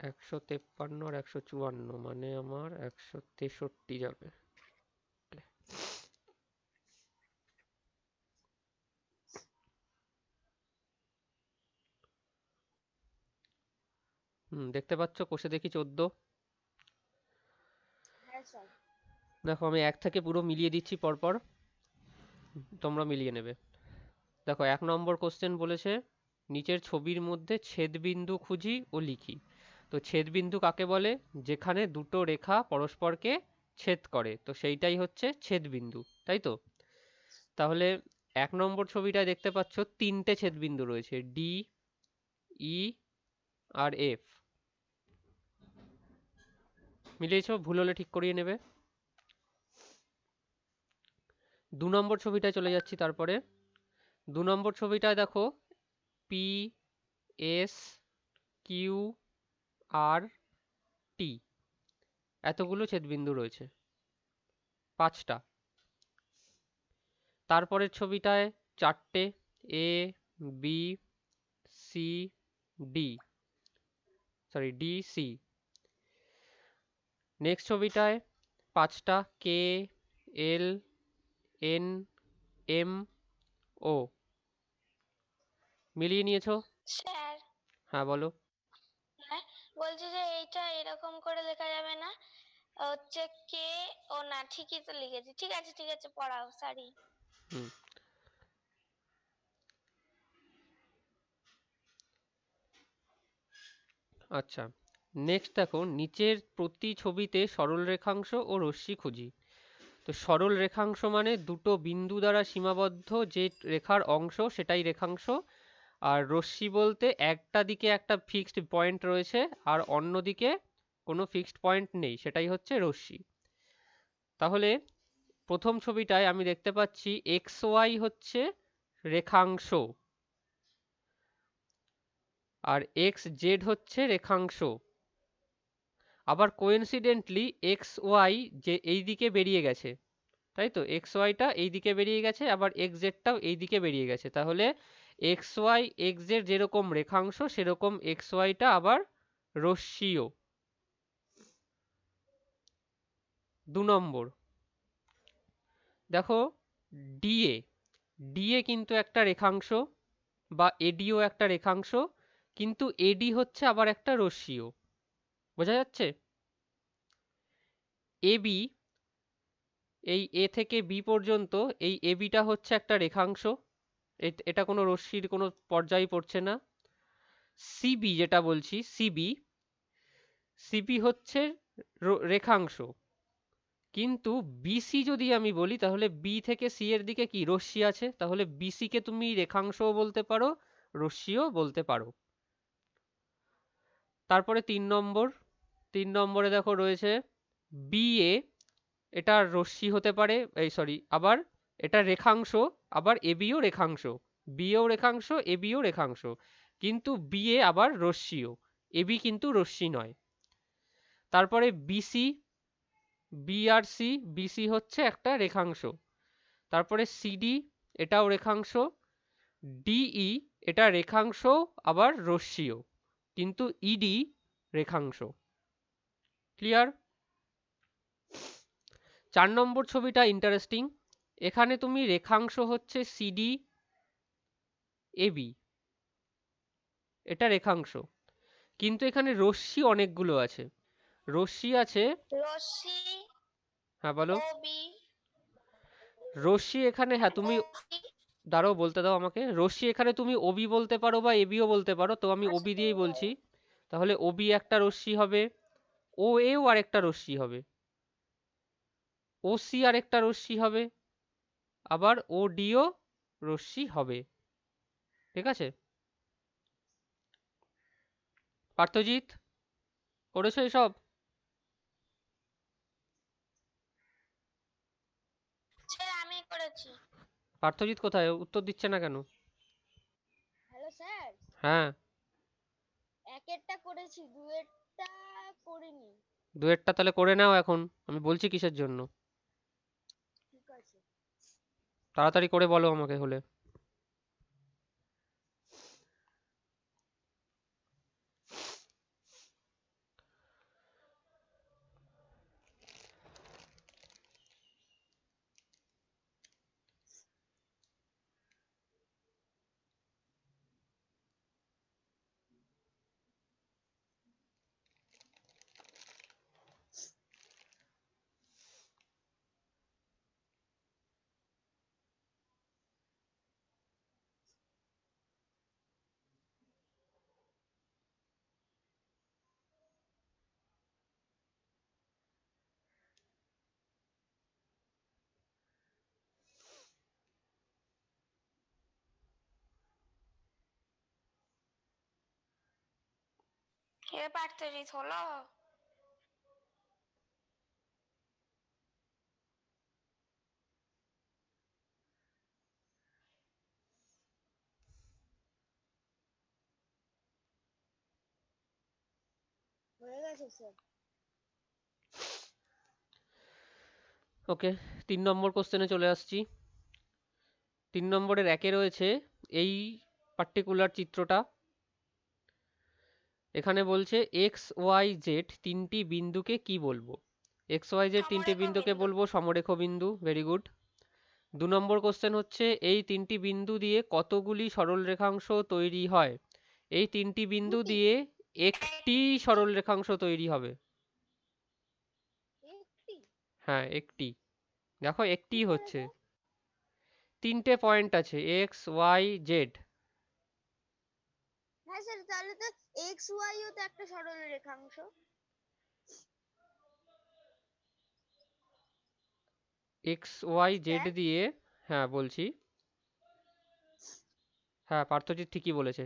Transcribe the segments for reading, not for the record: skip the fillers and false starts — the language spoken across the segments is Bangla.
153 আর 154 মানে আমার 163 যাবে। দেখতে পাচ্ছ কষে দেখি 14। হ্যাঁ স্যার। দেখো আমি 1 থেকে পুরো মিলিয়ে দিচ্ছি পরপর, তোমরা মিলিয়ে নেবে। দেখো 1 নম্বর কোশ্চেন বলেছে নিচের ছবির মধ্যে ছেদবিন্দু খুঁজি ও লিখি। তো ছেদবিন্দু কাকে বলে? যেখানে দুটো রেখা পরস্পরকে ছেদ করে, তো সেইটাই হচ্ছে ছেদবিন্দু, তাই তো? তাহলে 1 নম্বর ছবিটায় দেখতে পাচ্ছ 3টে ছেদবিন্দু রয়েছে, ডি, ই আর এফ। মিলিয়েছো? ভুল হলে ঠিক করিয়ে নেবে। 2 নম্বর ছবিটায় চলে যাচ্ছি তারপরে। 2 নম্বর ছবিটায় দেখো P, S, Q, R, T এতগুলো ছেদবিন্দু রয়েছে, 5টা। তারপরের ছবিটায় 4টে, A, B, C, D, sorry D, C. Next ছবিটায় 5টা, কে, এল, এন, এম, ও। মিলিয়ে নিয়েছো? স্যার, হ্যাঁ বলো। হ্যাঁ, বলছি যে এইটা এরকম করে লেখা যাবে না, হচ্ছে কে, ও না, ঠিকই তো লিখেছি। ঠিক আছে ঠিক আছে, পড়াও, সরি। হুম আচ্ছা, নেক্সট দেখো নিচের প্রতি ছবিতে সরল রেখাংশ ও রশ্মি খুঁজি। তো সরল রেখাংশ মানে দুটো বিন্দু দ্বারা সীমাবদ্ধ যে রেখার অংশ সেটাই রেখাংশ। আর রশ্মি বলতে একটা দিকে একটা ফিক্সড পয়েন্ট রয়েছে আর অন্যদিকে কোনো ফিক্সড পয়েন্ট নেই, সেটাই হচ্ছে রশ্মি। তাহলে প্রথম ছবিটায় আমি দেখতে পাচ্ছি এক্স ওয়াই হচ্ছে রেখাংশ আর এক্স জেড হচ্ছে রেখাংশ। আবার কোইন্সিডেন্টলি এক্স ওয়াই যে এই দিকে বেরিয়ে গেছে, তাই তো? এক্স ওয়াইটা এই দিকে বেরিয়ে গেছে, আবার এক্স জেডটাও এই দিকে বেরিয়ে গেছে। তাহলে এক্স ওয়াই এক্স জেড যেরকম রেখাংশ সেরকম এক্স ওয়াইটা আবার রশ্মিও। 2 নম্বর দেখো ডিএ, ডিএ কিন্তু একটা রেখাংশ বা এডিও একটা রেখাংশ, কিন্তু এডি হচ্ছে আবার একটা রশ্মিও। বোঝা যাচ্ছে? এবি, এই এ থেকে বি পর্যন্ত এই এবিটা হচ্ছে একটা রেখাংশ, এটা কোনো রশ্মির কোনো পর্যায় পড়ছে না। সিবি যেটা বলছি, সিবি, সিবি হচ্ছে রেখাংশ, কিন্তু বিসি যদি আমি বলি তাহলে বি থেকে সি এর দিকে কি রশ্মি আছে, তাহলে বিসি কে তুমি রেখাংশও বলতে পারো, রশ্মিও বলতে পারো। তারপরে 3 নম্বর, 3 নম্বরে দেখো রয়েছে বিএ, এটা রশ্মি হতে পারে, এই সরি, আবার এটা রেখাংশ, আবার এবিও রেখাংশ, বিও রেখাংশ, এবিও রেখাংশ, কিন্তু বিএ আবার রশ্মিও, এবি কিন্তু রশ্মি নয়। তারপরে বিসি, বি আর সি, বিসি হচ্ছে একটা রেখাংশ। তারপরে সিডি, এটাও রেখাংশ। ডিই, এটা রেখাংশ আবার রশ্মিও, কিন্তু ইডি রেখাংশ। ক্লিয়ার? 4 নম্বর ছবিটা ইন্টারেস্টিং। এখানে তুমি রেখাংশ হচ্ছে সিডি এবি, এটা রেখাংশ, কিন্তু এখানে রশ্মি অনেকগুলো আছে। রশ্মি আছে, রশ্মি, হ্যাঁ বলো। ওবি, রশ্মি এখানে, হ্যাঁ তুমি ওবি, দাঁড়াও বলতে দাও আমাকে। রশ্মি এখানে তুমি ওবি বলতে পারো বা এবিও বলতে পারো, তো আমি ওবি দিয়েই বলছি। তাহলে ওবি একটা রশ্মি হবে, ও এও আরেকটা রশ্মি হবে, ও সি আরেকটা রশ্মি হবে, আবার ও ডিও রশ্মি হবে। ঠিক আছে? পার্থজিৎ, করেছো এসব? স্যার আমি করেছি। পার্থজিৎ কোথায়? উত্তর দিচ্ছে না কেন? হ্যালো স্যার, হ্যাঁ, একেরটা করেছি, দুয়েরটা করিনি। দুয়েরটা তাহলে করে নাও এখন, আমি বলছি কিসের জন্য। ঠিক আছে। তাড়াতাড়ি করে বলো আমাকে হলে। এ পাঠ তৈরি হলো। হয়ে গেছে স্যার। ওকে, 3 নম্বর কোশ্চেনে চলে আসছি। 3 নম্বরের 1-এ রয়েছে এই পার্টিকুলার চিত্রটা। এখানে বলছে এক্স ওয়াই জেড তিনটি বিন্দুকে কি বলবো? এক্স ওয়াই জেড তিনটি সমরেখা বিন্দুকে বিন্দু। বলবো সমরেখ বিন্দু। Very good. 2 নম্বর কোশ্চেন হচ্ছে এই তিনটি বিন্দু দিয়ে কতগুলি সরল রেখাংশ তৈরি হয়? এই তিনটি বিন্দু দুটি। দিয়ে একটি সরল রেখাংশ তৈরি হবে। একটি। হ্যাঁ, একটি। দেখো কি একটি করে হচ্ছে। গো? 3টে পয়েন্ট আছে, এক্স ওয়াই জেড। হ্যাঁ স্যার, তাহলে তো এক্স ওয়াই ও তো একটা সরল রেখাংশ। এক্স ওয়াই জেড স্যার, দিয়ে, হ্যাঁ বলছি, হ্যাঁ পার্থজিৎ ঠিকই বলেছে,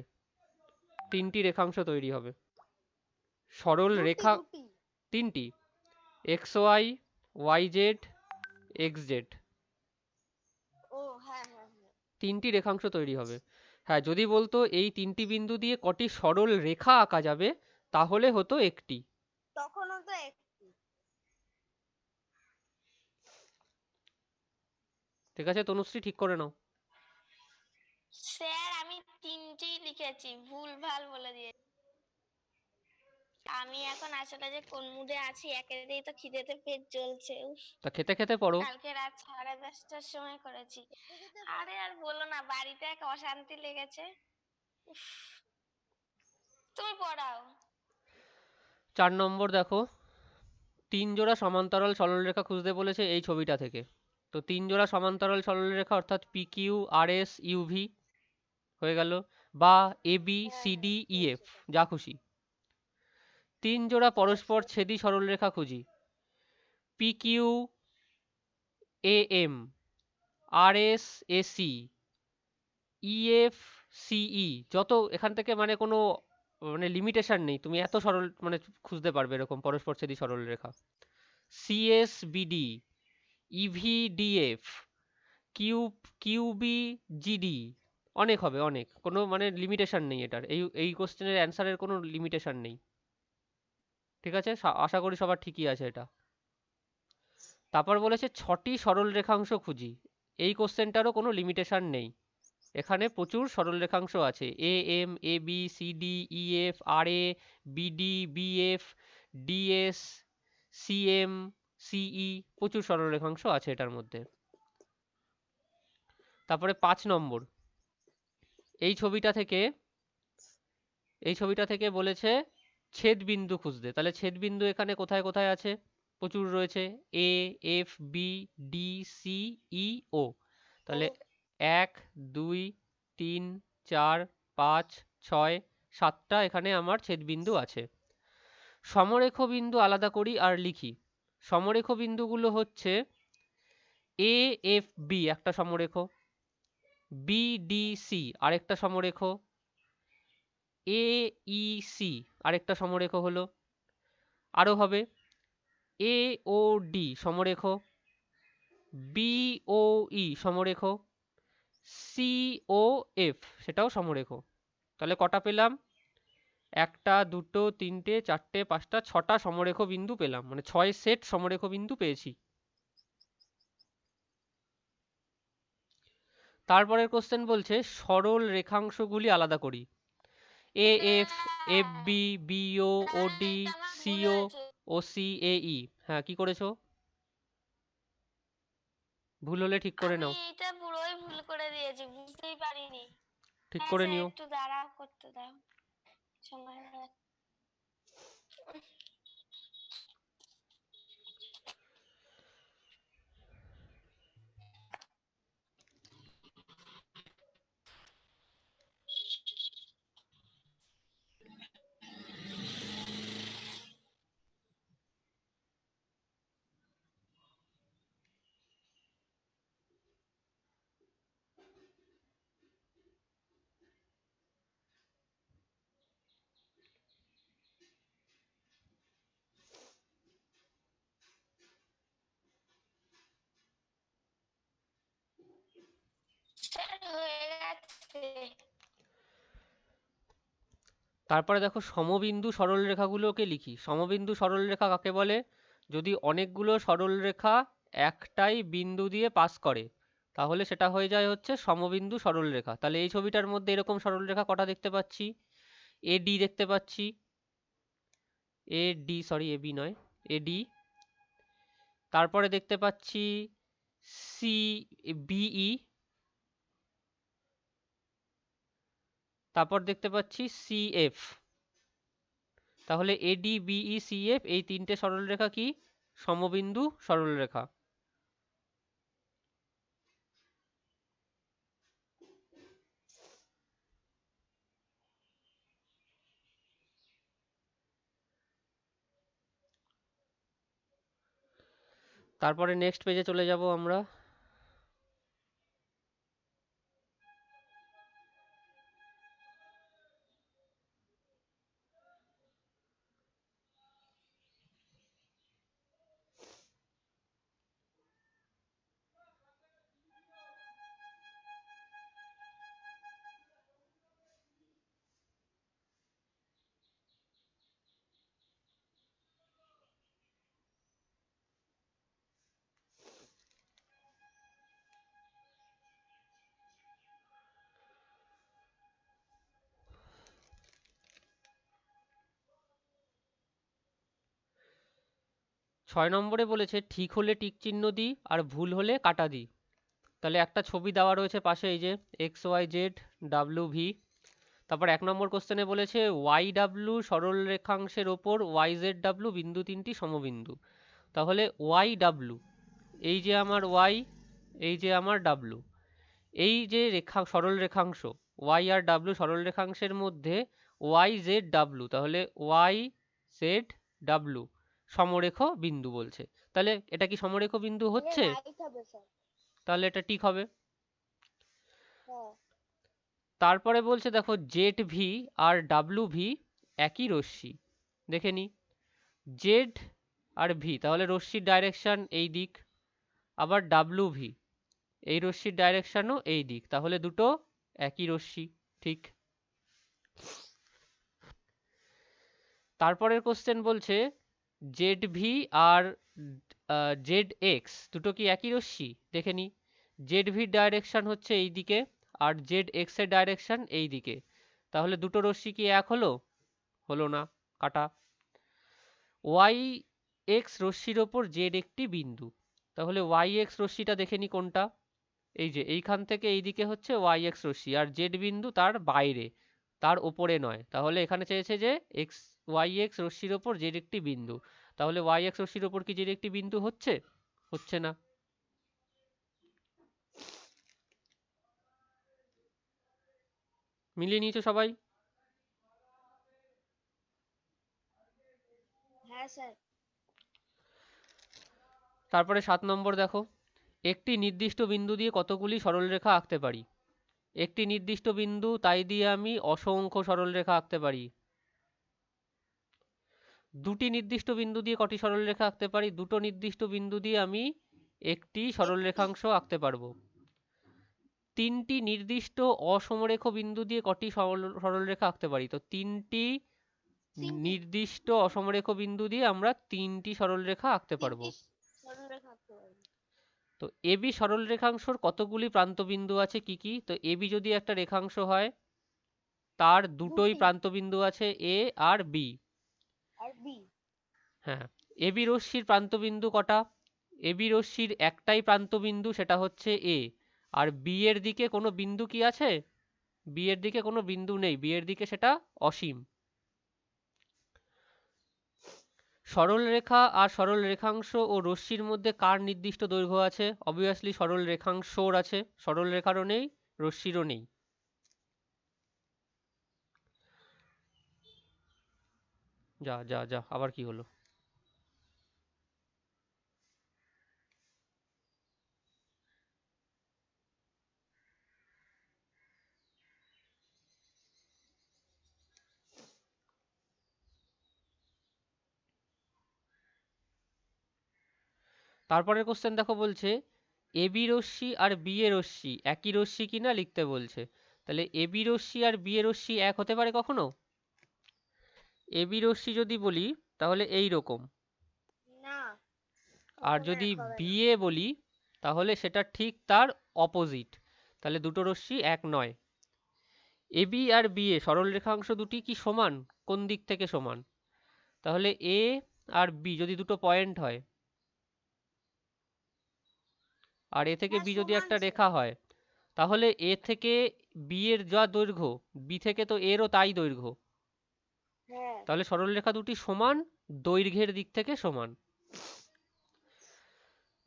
3টি রেখাংশ তৈরি হবে। সরল দুটি রেখা দুটি। 3টি, X Y, Y Z, X Z. ও হ্যাঁ হ্যাঁ হ্যাঁ। 3টি রেখাংশ তৈরি হবে। হ্যাঁ, যদি বলতো এই 3টি বিন্দু দিয়ে কটি সরল রেখা আঁকা যাবে, তাহলে হতো একটি। তখনও তো একটি। ঠিক আছে তনুশ্রী, ঠিক করে নাও। স্যার আমি তিনটেই লিখেছি, ভুলভাল বলে দিয়েছি। আমি এখন আসলে যে কোন মুডে আছি, একেতেই তো খিদেতে পেট জ্বলছে। উফ, তা খেতে খেতে পড়ো। কালকে রাত 10:30টার সময় করেছি। আরে আর বলো না, বাড়িতে এক অশান্তি লেগেছে। উফ, তুমি পড়াও। 4 নম্বর দেখো, 3 জোড়া সমান্তরাল সরলরেখা খুঁজতে বলেছে এই ছবিটা থেকে। তো 3 জোড়া সমান্তরাল সরলরেখা অর্থাৎ P Q R S UV হয়ে গেল, বা এ বি হ্যাঁ সি হ্যাঁ ডি ই এফ, বলছি তো। যা খুশি। 3 জোড়া ঠিক পরস্পর আছে। ছেদী সরলরেখা খুঁজি। P Q A M, R S A C, E F CE, যত এখান থেকে মানে কোনো মানে লিমিটেশন নেই, তুমি এত সরল মানে খুঁজতে পারবে এরকম পরস্পরছেদী সরলরেখা। C S BD, EV DF, Q QB GD, অনেক হবে, অনেক, কোনো মানে লিমিটেশন নেই এটার, এই কোশ্চেনের অ্যান্সারের কোনো লিমিটেশন নেই। ঠিক আছে, আশা করি সবার ঠিকই আছে এটা। তারপর বলেছে 6টি সরল রেখাংশ খুঁজি। এই কোশ্চেনটারও কোনো লিমিটেশন নেই, এখানে প্রচুর সরল রেখাংশ আছে, A M, A B, C D, E F, R A, BD, BF, DS, C M, CE, প্রচুর সরল রেখাংশ আছে এটার মধ্যে। তারপরে 5 নম্বর, এই ছবিটা থেকে এই ছবিটা থেকে বলেছে ছেদ বিন্দু খুঁজতে। তাহলে ছেদ বিন্দু এখানে কোথায় কোথায় আছে? প্রচুর রয়েছে, এ, এফ, বি, ডি, সি, ই, ও। ও। তাহলে 1, 2, 3, 4, 5, 6, 7টা এখানে আমার ছেদ বিন্দু আছে। সমরেখ বিন্দু আলাদা করি আর লিখি। সমরেখ বিন্দুগুলো হচ্ছে এ এফ বি একটা সমরেখ, বি ডি সি আরেকটা সমরেখ, এ ই সি আরেকটা সমরেখ হলো, আরো হবে এ ও ডি সমরেখ, বি ও ই সমরেখ, সি ও এফ সেটাও সমরেখ। তাহলে কটা পেলাম? 1টা 2টো 3টে 4টে 5টা 6টা সমরেখ বিন্দু পেলাম, মানে 6 সেট সমরেখ বিন্দু পেয়েছি। তারপরের কোশ্চেন বলছে সরল রেখাংশগুলি আলাদা করি। A F, F B, B O, O D, আমার সি ভুল ও, হয়েছে। O C, A E. হ্যাঁ, কি করেছো? ভুল হলে ঠিক করে আমি নাও, এটা পুরোই ভুল করে দিয়েছি, বুঝতেই পারিনি। ঠিক হ্যাঁ করে স্যার, নিও। একটু দাঁড়াও, করতে দাও সময়। স্যার হয়ে গেছে। তারপরে দেখো সমবিন্দু সরলরেখাগুলোকে লিখি। সমবিন্দু সরলরেখা কাকে বলে? যদি অনেকগুলো সরলরেখা একটাই বিন্দু দিয়ে পাস করে তাহলে সেটা হয়ে যায় হচ্ছে সমবিন্দু সরলরেখা। তাহলে এই ছবিটার মধ্যে এরকম সরলরেখা কটা দেখতে পাচ্ছি? এডি দেখতে পাচ্ছি, এডি সরি এবি নয়, এডি। তারপরে দেখতে পাচ্ছি সি বিই, তারপর দেখতে পাচ্ছি সিএফ। তাহলে এডি বিই সিএফ এই তিনটে সরলরেখা কি? সমবিন্দু সরলরেখা। তারপরে নেক্সট পেজে চলে যাব আমরা। ছয় নম্বরে বলেছে ঠিক হলে টিক চিহ্ন দিই আর ভুল হলে কাটা দিই। তাহলে একটা ছবি দেওয়া রয়েছে পাশে, এই যে X Y Z W V. তারপর এক নম্বর কোশ্চেনে বলেছে ওয়াই ডাব্লিউ সরল রেখাংশের ওপর ওয়াই জেড ডাব্লিউ বিন্দু তিনটি সমবিন্দু। তাহলে ওয়াই ডাব্লিউ, এই যে আমার ওয়াই, এই যে আমার ডাব্লিউ, এই যে রেখা সরল রেখাংশ ওয়াই আর ডাব্লিউ সরল রেখাংশের মধ্যে ওয়াই জেড ডাব্লিউ, তাহলে ওয়াই জেড ডাব্লিউ সমরেখ বিন্দু বলছে। তাহলে এটা কি সমরেখ বিন্দু হচ্ছে? তাহলে এটা ঠিক হবে। তারপরে বলছে দেখো জেড ভি আর ডাব্লিউ ভি একই রশ্মি। দেখে নি, জেড আর ভি তাহলে রশ্মির ডাইরেকশন এই দিক, আবার ডাব্লিউ ভি এই রশ্মির ডাইরেকশনও এই দিক, তাহলে দুটো একই রশ্মি, ঠিক। তারপরের কোশ্চেন বলছে জেড ভি আর জেড এক্স দুটো কি একই রশ্মি? দেখে নি, জেড ভির ডাইরেকশন হচ্ছে এই দিকে আর জেড এক্স এর ডাইরেকশন এই দিকে, তাহলে দুটো রশ্মি কি এক হলো? হলো না, কাটা। ওয়াই এক্স রশ্মির ওপর জেড একটি বিন্দু, তাহলে ওয়াই এক্স রশ্মিটা দেখে নি কোনটা? এই যে এইখান থেকে এইদিকে হচ্ছে ওয়াই এক্স রশ্মি আর জেড বিন্দু তার বাইরে, তার ওপরে নয়। তাহলে এখানে চেয়েছে যে এক্স ওয়াই এক্স রশ্মির ওপর জেড একটি বিন্দু, তাহলে ওয়াই এক্স রশ্মির ওপর কি জেড একটি বিন্দু হচ্ছে? হচ্ছে না। মিলিয়ে নিয়েছো সবাই? হ্যাঁ স্যার। তারপরে 7 নম্বর দেখো, একটি নির্দিষ্ট বিন্দু দিয়ে কতগুলি সরলরেখা আঁকতে পারি? একটি নির্দিষ্ট বিন্দু, তাই দিয়ে আমি অসংখ্য সরলরেখা আঁকতে পারি। দুটি নির্দিষ্ট বিন্দু দিয়ে কটি সরলরেখা আঁকতে পারি? দুটো নির্দিষ্ট বিন্দু দিয়ে আমি একটি সরলরেখাংশ আঁকতে পারবো। তিনটি নির্দিষ্ট অসমরেখ বিন্দু দিয়ে কটি সরলরেখা আঁকতে পারি? তো তিনটি নির্দিষ্ট অসমরেখ বিন্দু দিয়ে আমরা তিনটি সরলরেখা আঁকতে পারবো। তো এবি সরলরেখাংশর কতগুলি প্রান্তবিন্দু আছে কি কি? তো এবি যদি একটা রেখাংশ হয় তার দুটোই প্রান্তবিন্দু আছে, এ আর বি। হ্যাঁ, এবি রশ্মির প্রান্তবিন্দু কটা? এবি রশ্মির একটাই প্রান্তবিন্দু, সেটা হচ্ছে এ। আর বি এর দিকে কোনো বিন্দু কি আছে? বি এর দিকে কোনো বিন্দু নেই, বি এর দিকে সেটা অসীম। সরল রেখা আর সরল রেখাংশ ও রশ্মির মধ্যে কার নির্দিষ্ট দৈর্ঘ্য আছে? অবভিয়াসলি সরল রেখাংশর আছে, সরল রেখারও নেই, রশ্মিরও নেই। যা যা যা, আবার কি হলো? তারপরের কোশ্চেন দেখো, বলছে A B Rashmi R B A রশ্মি একই রশ্মি কিনা লিখতে বলছে। তাহলে A B Rashmi R B A রশ্মি এক হতে পারে কখনো? এ বি রশ্মি যদি বলি তাহলে এই রকম, না, আর কখনো যদি এক হবে বি না। এ বলি তাহলে সেটা ঠিক তার অপোজিট, তাহলে দুটো রশ্মি এক নয়। A B R B A সরল রেখাংশ দুটি কি সমান? কোন দিক থেকে সমান? তাহলে এ আর বি যদি দুটো পয়েন্ট হয়, আর এ থেকে হ্যাঁ, বি যদি সমান একটা রেখা সমান। হয়, তাহলে এ থেকে বি এর যা দৈর্ঘ্য, বি থেকে তো এরও তাই দৈর্ঘ্য, হ্যাঁ। তাহলে সরলরেখা দুটি সমান, দৈর্ঘ্যের দিক থেকে সমান।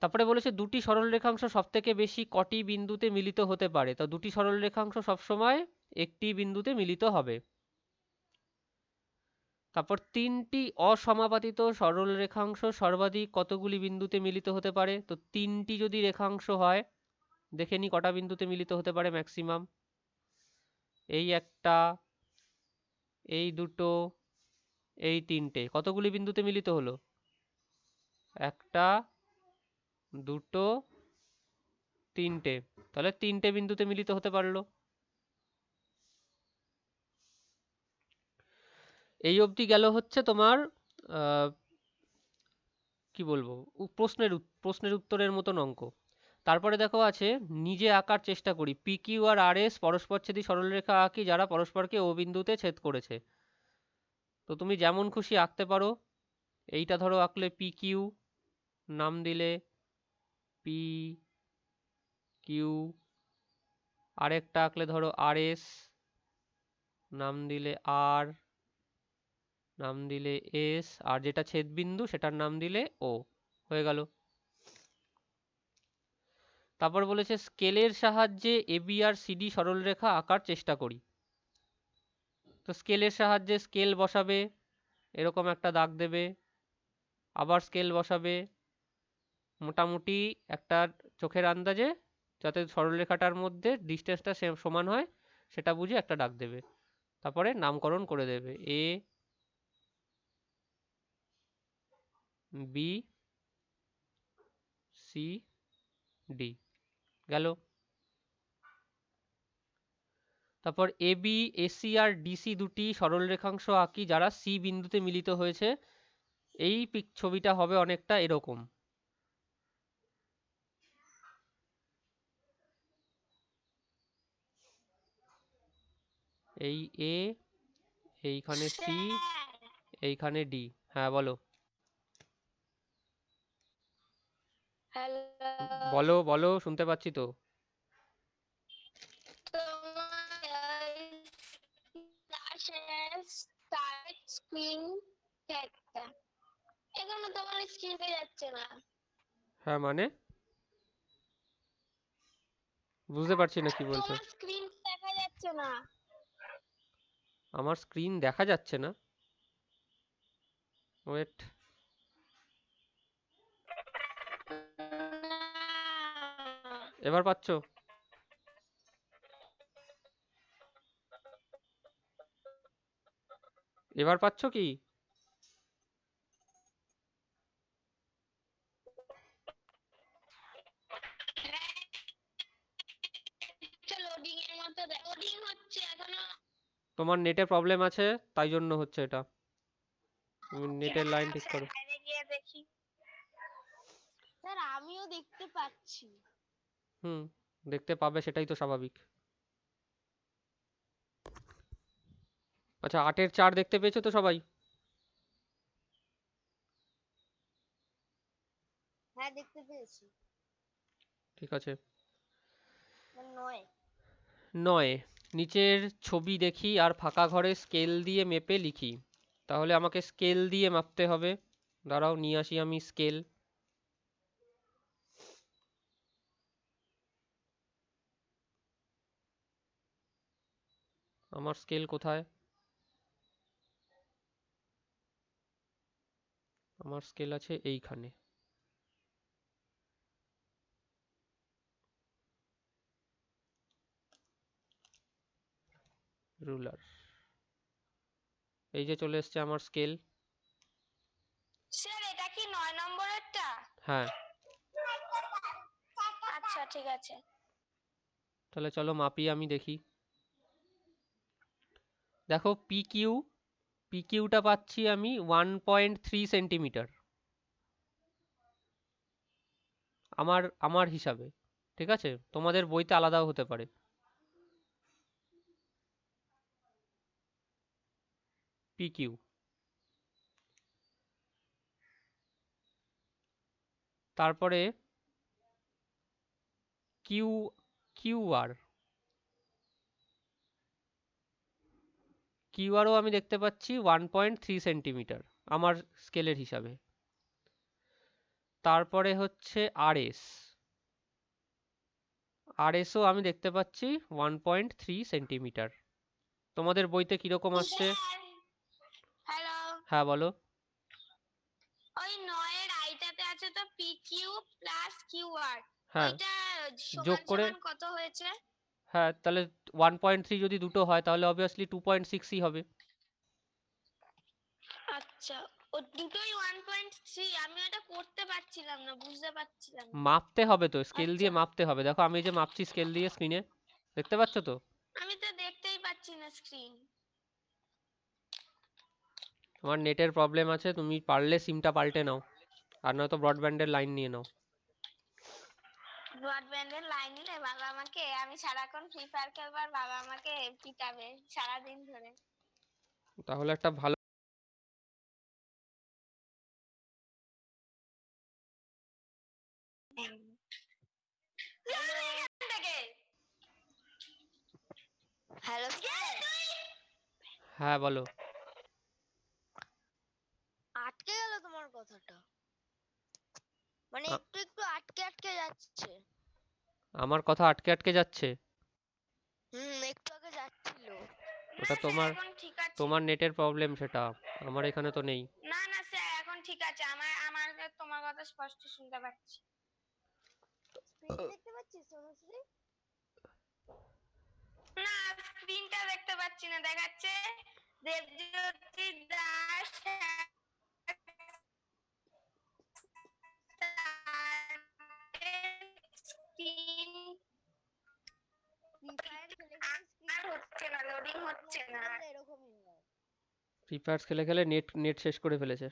তারপরে বলেছে দুটি সরলরেখাংশ সবথেকে বেশি কটি বিন্দুতে মিলিত হতে পারে? তো দুটি সরলরেখাংশ সবসময় একটি বিন্দুতে মিলিত হবে। তারপর তিনটি অসমাপাতিত সরলরেখাংশ সর্বাধিক কতগুলি বিন্দুতে মিলিত হতে পারে? তো তিনটি যদি রেখাংশ হয়, দেখে নি কটা বিন্দুতে মিলিত হতে পারে ম্যাক্সিমাম। এই একটা, এই দুটো, এই তিনটে, কতগুলি বিন্দুতে মিলিত হলো? একটা, দুটো, তিনটে, তাহলে তিনটে বিন্দুতে মিলিত হতে পারলো। এই অবধি গেল হচ্ছে তোমার কি বলবো, প্রশ্নের উত্তরের মতন অঙ্ক। তারপরে দেখো আছে নিজে আঁকার চেষ্টা করি, পি কিউ আর আর এস পরস্পরছেদী সরলরেখা আঁকি যারা পরস্পরকে ও বিন্দুতে ছেদ করেছে। তো তুমি যেমন খুশি আঁকতে পারো। এইটা ধরো আঁকলে পি কিউ, নাম দিলে পি কিউ, আরেকটা আঁকলে ধরো আর এস, নাম দিলে আর, নাম দিলে এস, আর যেটা ছেদবিন্দু সেটার নাম দিলে ও, হয়ে গেল। তারপর বলেছে স্কেলের সাহায্যে এবি আর সিডি সরলরেখা আঁকার চেষ্টা করি। তো স্কেলের সাহায্যে স্কেল বসাবে, এরকম একটা দাগ দেবে, আবার স্কেল বসাবে, মোটামুটি একটা চোখের আন্দাজে যাতে সরলরেখাটার মধ্যে ডিস্টেন্সটা সমান হয় সেটা বুঝে একটা দাগ দেবে, তারপরে নামকরণ করে দেবে এ বি সি ডি, গেল। তারপর এবি এসি আর ডিসি দুটি সরলরেখাংশ আঁকি যারা সি বিন্দুতে মিলিত হয়েছে। এই ছবিটা হবে অনেকটা এরকম, এই এ, এইখানে সি, এইখানে ডি। হ্যাঁ বলো, হ্যালো। বলো বলো, শুনতে পাচ্ছি তো। তোমার স্ক্রিন একটা, এখানে তোমার স্ক্রিনে যাচ্ছে না। হ্যাঁ মানে বুঝতে পারছি না কি বলছো। তোমার স্ক্রিন দেখা যাচ্ছে না। আমার স্ক্রিন দেখা যাচ্ছে না? ওয়েট, এবার পাচ্ছো? এবার পাচ্ছো কি? লোডিং এর মতো লোডিং হচ্ছে এখনো। তোমার নেটে প্রবলেম আছে, তাই জন্য হচ্ছে এটা। তুমি নেটের লাইন ঠিক করো। বাইরে গিয়ে দেখি। স্যার আমিও দেখতে পাচ্ছি। হুম, দেখতে পাবে, সেটাই তো স্বাভাবিক। আচ্ছা, 8-এর 4 দেখতে পেয়েছো তো সবাই? হ্যাঁ, দেখতে পেয়েছি। ঠিক আছে। 9। 9, নিচের ছবি দেখি আর ফাঁকা ঘরে স্কেল দিয়ে মেপে লিখি। তাহলে আমাকে স্কেল দিয়ে মাপতে হবে। দাঁড়াও নিয়ে আসি আমি স্কেল। আমার স্কেল কোথায়? আমার স্কেল আছে এইখানে। রুলার, এই যে চলে এসছে আমার স্কেল। স্যার এটা কি 9 নম্বরেরটা? হ্যাঁ। ঠিক আছে। তাহলে চলো মাপি, আমি দেখি। দেখো পিকিউটা পাচ্ছি আমি 1.3 সেন্টিমিটার আমার আমার হিসাবে। ঠিক আছে, তোমাদের বইতে আলাদাও হতে পারে। পিকিউ, তারপরে কিউ কিউআর কিউআরও আমি দেখতে পাচ্ছি 1.3 সেন্টিমিটার আমার স্কেলের হিসাবে। তারপরে হচ্ছে আরএসও আমি দেখতে পাচ্ছি 1.3 সেন্টিমিটার। তোমাদের বইতে কিরকম আসছে? হ্যালো, হ্যাঁ বলো। ওই 9 এর আইটাতে আছে তো পিকিউ প্লাস কিউআর, হ্যাঁ, ওইটা যোগ সমান করে। সমান কত হয়েছে? হ্যাঁ, তাহলে 1.3 যদি দুটো হয় তাহলে অবভিয়াসলি 2.6ই হবে। আচ্ছা, ও দুটোই 1.3, আমি এটা করতে পারছিলাম না, বুঝতে পারছিলাম না। মাপতে হবে তো, স্কেল আচ্ছা, দিয়ে মাপতে হবে। দেখো আমি যে মাপছি স্কেল দিয়ে স্ক্রিনে, দেখতে পাচ্ছ তো? আমি তো দেখতেই পাচ্ছি না স্ক্রিন। তোমার নেটের প্রবলেম আছে, তুমি পারলে সিমটা পাল্টে নাও, আর নয়তো ব্রডব্যান্ডের লাইন নিয়ে নাও। ব্রডব্যান্ডের লাইন নিলে বাবা আমাকে, আমি সারাক্ষণ ফ্রি ফায়ার খেলবো আর বাবা আমাকে পিটাবে সারাদিন ধরে। তাহলে একটা ভালো হ্যালো স্যার, হ্যাঁ বলো। আটকে গেল তোমার কথাটা, মানে আ- একটু একটু আটকে আটকে যাচ্ছে। আমার কথা আটকে আটকে যাচ্ছে? একটু আগে যাচ্ছিল। না ওটা স্যার, তোমার এখন ঠিক আছে। তোমার নেটের প্রবলেম, সেটা আমার এখানে তো নেই। না না স্যার, এখন ঠিক আছে। আমার আমার তোমার কথা স্পষ্ট শুনতে পাচ্ছি। স্ক্রিন দেখতে পাচ্ছিস তনুশ্রী? না, স্ক্রিনটা দেখতে পাচ্ছি না, দেখাচ্ছে দেবজ্যোতি দাস স্ক্রিন আর হচ্ছে না, লোডিং হচ্ছে না। এরকমই হয়। ফ্রি ফায়ার খেলে খেলে নেট নেট শেষ করে ফেলেছে।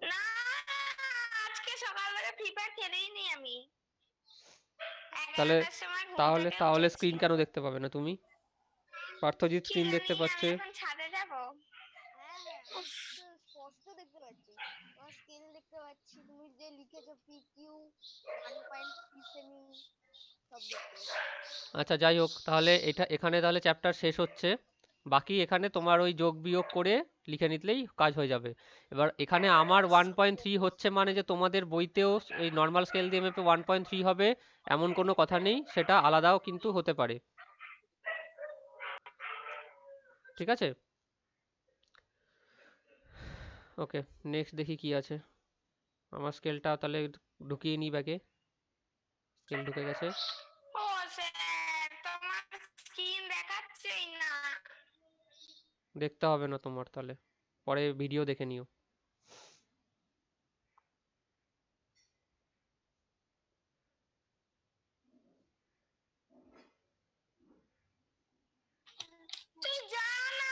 না, আজকে সকালবেলা ফ্রি ফায়ার খেলেই নি আমি। তাহলে 11টার সময় ঘুম তাহলে থেকে তাহলে উঠেছি। স্ক্রিন কেন দেখতে পাবে না তুমি? পার্থজিৎ কি স্ক্রিন দেখতে জানি, আমি পাচ্ছে। এখন ছাদে যাব। হ্যাঁ হ্যাঁ, আমি তো স্পষ্ট দেখতে পাচ্ছি, তোমার স্কেল দেখতে পাচ্ছি, তুমি যে লিখেছো পিকিউ 1.3 সেমি, সব দেখতে পাচ্ছি। আচ্ছা যাই হোক, তাহলে এটা এখানে তাহলে চ্যাপ্টার শেষ হচ্ছে। বাকি এখানে তোমার ওই যোগ বিয়োগ করে লিখে নিলেই কাজ হয়ে যাবে। এবার এখানে আমার 1.3 হচ্ছে মানে যে তোমাদের বইতেও এই নর্মাল স্কেল দিয়ে মেপে 1.3 হবে এমন কোনো কথা নেই, সেটা আলাদাও কিন্তু হতে পারে। ঠিক আছে, ওকে। নেক্সট দেখি কি আছে। আমার স্কেলটা তাহলে ঢুকিয়ে নিই ব্যাগে। স্কেল ঢুকে গেছে। ও স্যার, তোমার স্ক্রিন দেখাচ্ছেই না। দেখতে হবে না তোমার, তাহলে পরে ভিডিও দেখে নিও। তুই যা না।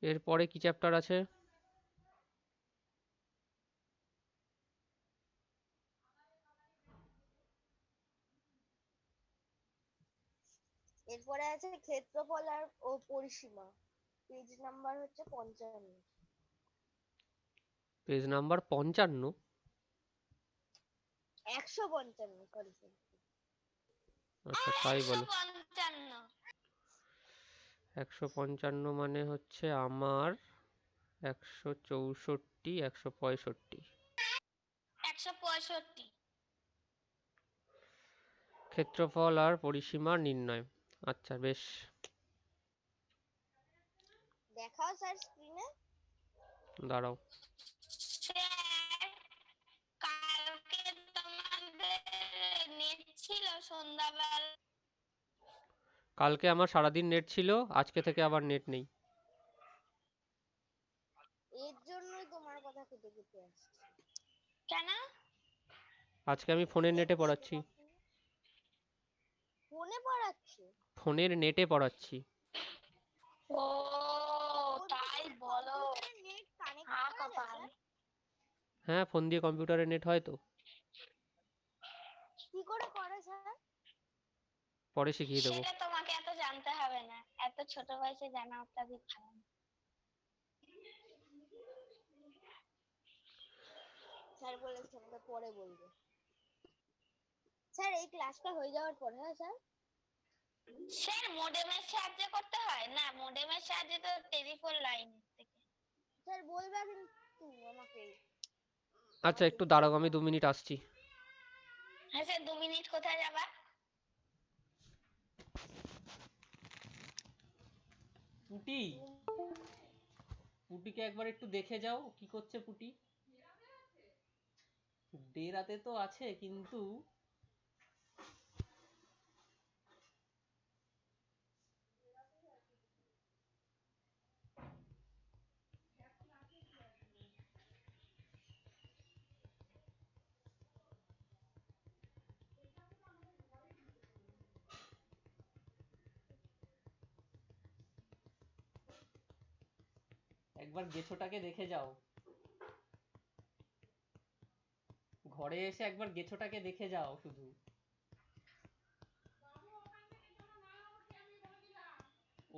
এরপরে কি চ্যাপ্টার আছে? এরপরে আছে ক্ষেত্রফল আর ও পরিসীমা, পেজ নাম্বার হচ্ছে 55। Page number 55? 155, sorry sorry. আচ্ছা তাই বলো। 155। 155 মানে হচ্ছে আমার 164, 165। 165। ক্ষেত্রফল আর পরিসীমা নির্ণয়। আচ্ছা বেশ। দেখাও স্যার স্ক্রিনে। দাঁড়াও। স্যার, কালকে তোমাদের নেট ছিল সন্ধ্যাবেলা? কালকে আমার সারাদিন নেট ছিল, আজকে থেকে আবার নেট নেই। এর জন্যই তোমার কথা কেটে কেটে আসছে। কেন? আজকে আমি ফোনের নেটে পড়াচ্ছি। ফোনে পড়াচ্ছে? ফোনের নেটে পড়াচ্ছি। ও তাই বলো। নেট কানেক্ট হ্যাঁ করা যায় কপাল। স্যার? হ্যাঁ, ফোন দিয়ে কম্পিউটারের নেট হয় তো। কি করে করে স্যার? পরে শিখিয়ে দেবো। সেটা তোমাকে এত জানতে হবে না, এত ছোট বয়সে জানা অত্যাধিক ভালো না। স্যার বলেছে আমাকে পরে বলবে। স্যার এই ক্লাসটা হয়ে যাওয়ার পর, হ্যাঁ স্যার? স্যার মোডেমের সাহায্যে করতে হয় না, মোডেমের সাহায্যে তো টেলিফোন লাইন থেকে। স্যার বলবে কিন্তু আমাকে। আচ্ছা একটু দাঁড়াও, আমি 2 মিনিট আসছি। হ্যাঁ স্যার, 2 মিনিট কোথায় যাবা? পুটি, পুটিকে একবার একটু দেখে যাও, কি করছে পুটি। ডেরাতে তো আছে কিন্তু একবার গেছোটাকে দেখে যাও। ঘরে এসে একবার গেছোটাকে দেখে যাও শুধু।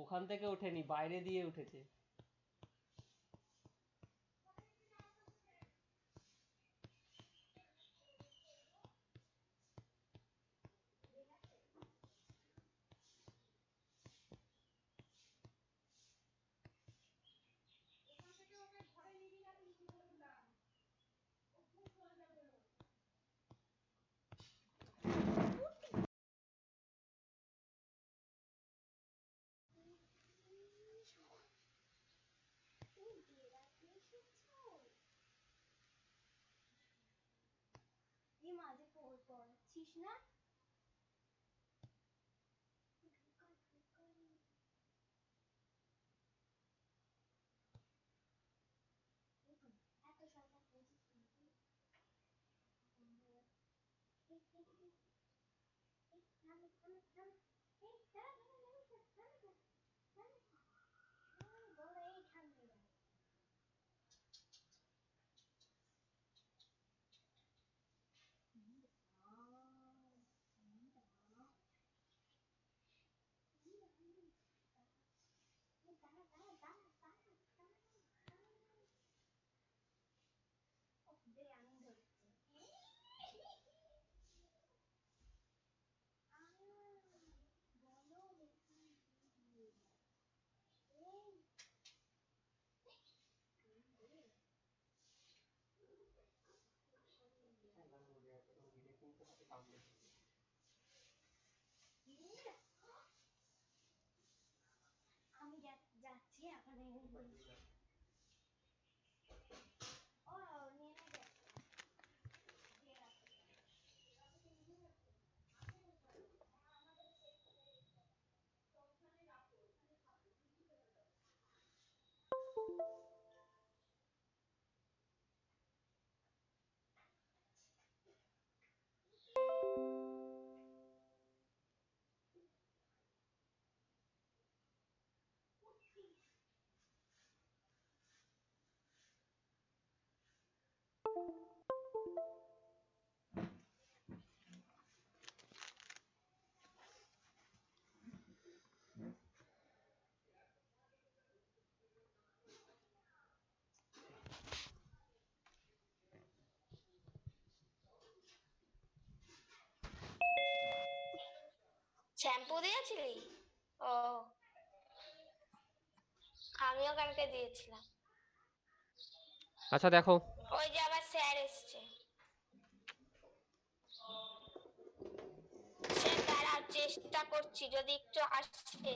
ওখান থেকে ওঠেনি, বাইরে দিয়ে উঠেছে। এই মাঝে পড়ছিস না? এত সরকার পড়ছিস কিন্তু আমি যাচ্ছি এখন বলছি। ও নিয়ে নেবে। শ্যাম্পু দিয়েছিলি? ও আমিও কালকে দিয়েছিলাম। আচ্ছা দেখো, ওই যে আবার স্যার এসছে। স্যার দাঁড়াও, চেষ্টা করছি, যদি একটু আসে।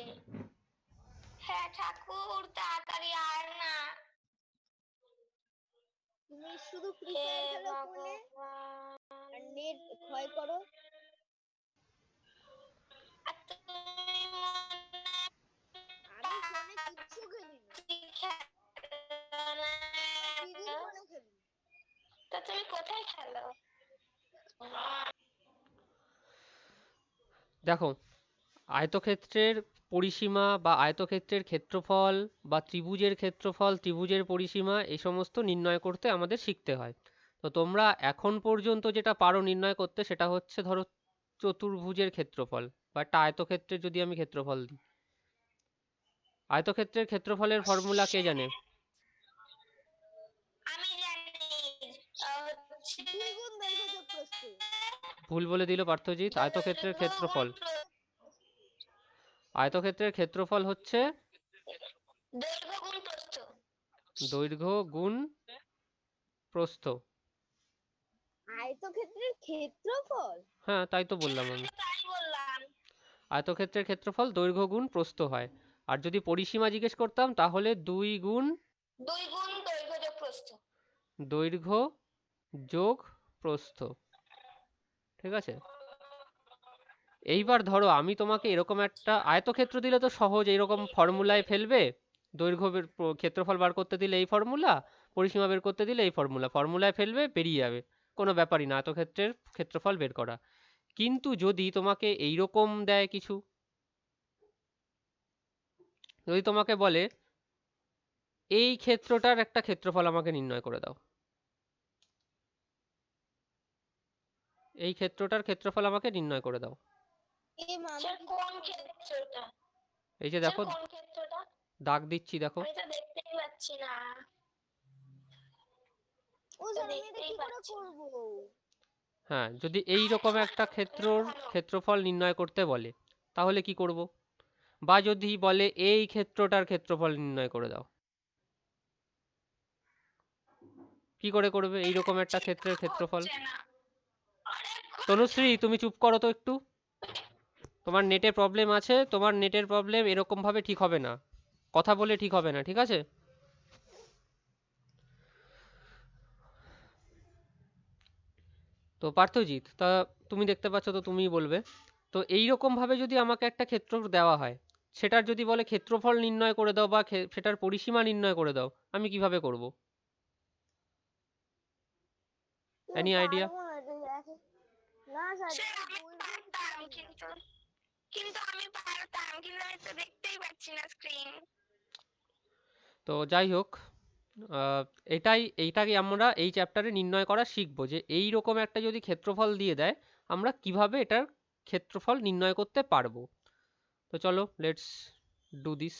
হ্যাঁ ঠাকুর, তাড়াতাড়ি আর না। তুমি শুধু ফ্রি হে ফায়ার খেলো ফোনে ভগবান, আর নেট ক্ষয় করো। আর তুমি মনে আমি ফোনে কিচ্ছু খেলি না, খেলো না। দিদির ফোনে খেলি। তো তুমি কোথায় খেলো? দেখো, আয়তক্ষেত্রের পরিসীমা বা আয়তক্ষেত্রের ক্ষেত্রফল বা ত্রিভুজের ক্ষেত্রফল, ত্রিভুজের পরিসীমা, এই সমস্ত নির্ণয় করতে আমাদের শিখতে হয়। তো তোমরা এখন পর্যন্ত যেটা পারো নির্ণয় করতে সেটা হচ্ছে ধরো চতুর্ভুজের ক্ষেত্রফল বা একটা আয়তক্ষেত্রের যদি আমি ক্ষেত্রফল দিই। আয়তক্ষেত্রের ক্ষেত্রফলের ফর্মুলা কে জানে? আমি জানি, হচ্ছে 2 গুণ দৈর্ঘ্য যোগ প্রস্থ। ভুল বলে দিল পার্থজিৎ। আয়তক্ষেত্রের ক্ষেত্রফল, আয়তক্ষেত্রের ক্ষেত্রফল হচ্ছে দৈর্ঘ্য গুণ প্রস্থ। দৈর্ঘ্য গুণ প্রস্থ। আয়তক্ষেত্রের ক্ষেত্রফল? হ্যাঁ, তাই তো বললাম আমি। তাই বললাম। আয়তক্ষেত্রের ক্ষেত্রফল দৈর্ঘ্য গুণ প্রস্থ হয়। আর যদি পরিসীমা জিজ্ঞেস করতাম তাহলে 2 গুণ দৈর্ঘ্য যোগ প্রস্থ। দৈর্ঘ্য যোগ প্রস্থ। ঠিক আছে? এইবার ধরো আমি তোমাকে এরকম একটা আয়তক্ষেত্র দিলে তো সহজ, এইরকম ফর্মুলায় ফেলবে। দৈর্ঘ্য ক্ষেত্রফল বার করতে দিলে এই ফর্মুলা, পরিসীমা বের করতে দিলে এই ফর্মুলা, ফর্মুলায় ফেলবে বেরিয়ে যাবে। কোনো ব্যাপারই না আয়তক্ষেত্রের ক্ষেত্রফল বের করা। কিন্তু যদি তোমাকে এইরকম দেয় কিছু, যদি তোমাকে বলে এই ক্ষেত্রটার একটা ক্ষেত্রফল আমাকে নির্ণয় করে দাও, এই ক্ষেত্রটার ক্ষেত্রফল আমাকে নির্ণয় করে দাও। কোন ক্ষেত্রটা? এই যে দেখো কোন ক্ষেত্রটা? দাগ দিচ্ছি, দেখো। আমি তো দেখতেই পাচ্ছি না। ও স্যার, আমি এটা কি করে করব? হ্যাঁ, যদি এই রকম একটা ক্ষেত্রর ক্ষেত্রফল নির্ণয় করতে বলে তাহলে কি করব? বা যদি বলে এই ক্ষেত্রটার ক্ষেত্রফল নির্ণয় করে দাও, কি করে করবে এইরকম একটা ক্ষেত্রের ক্ষেত্রফল? তনুশ্রী, তুমি চুপ করো তো একটু। তোমার নেটের প্রবলেম আছে, তোমার নেটের প্রবলেম এরকম ভাবে ঠিক হবে না, কথা বলে ঠিক হবে না, ঠিক আছে? তো পার্থজিৎ, তা তুমি দেখতে পাচ্ছ তো তুমিই বলবে। তো এইরকম ভাবে যদি আমাকে একটা ক্ষেত্র দেওয়া হয়, সেটার যদি বলে ক্ষেত্রফল নির্ণয় করে দাও বা সেটার পরিসীমা নির্ণয় করে দাও, আমি কিভাবে করব? Any idea? পারবো না এটা না স্যার, আমি পারতাম, কিন্তু কিন্তু আমি পারতাম, কিন্তু আমি তো দেখতেই পাচ্ছি না স্ক্রিন। তো যাই হোক, এইটাকে আমরা এই চ্যাপ্টারে নির্ণয় করা শিখবো যে এই রকম একটা যদি ক্ষেত্রফল দিয়ে দেয় আমরা কিভাবে এটার ক্ষেত্রফল নির্ণয় করতে পারবো। তো চলো, লেটস ডু দিস।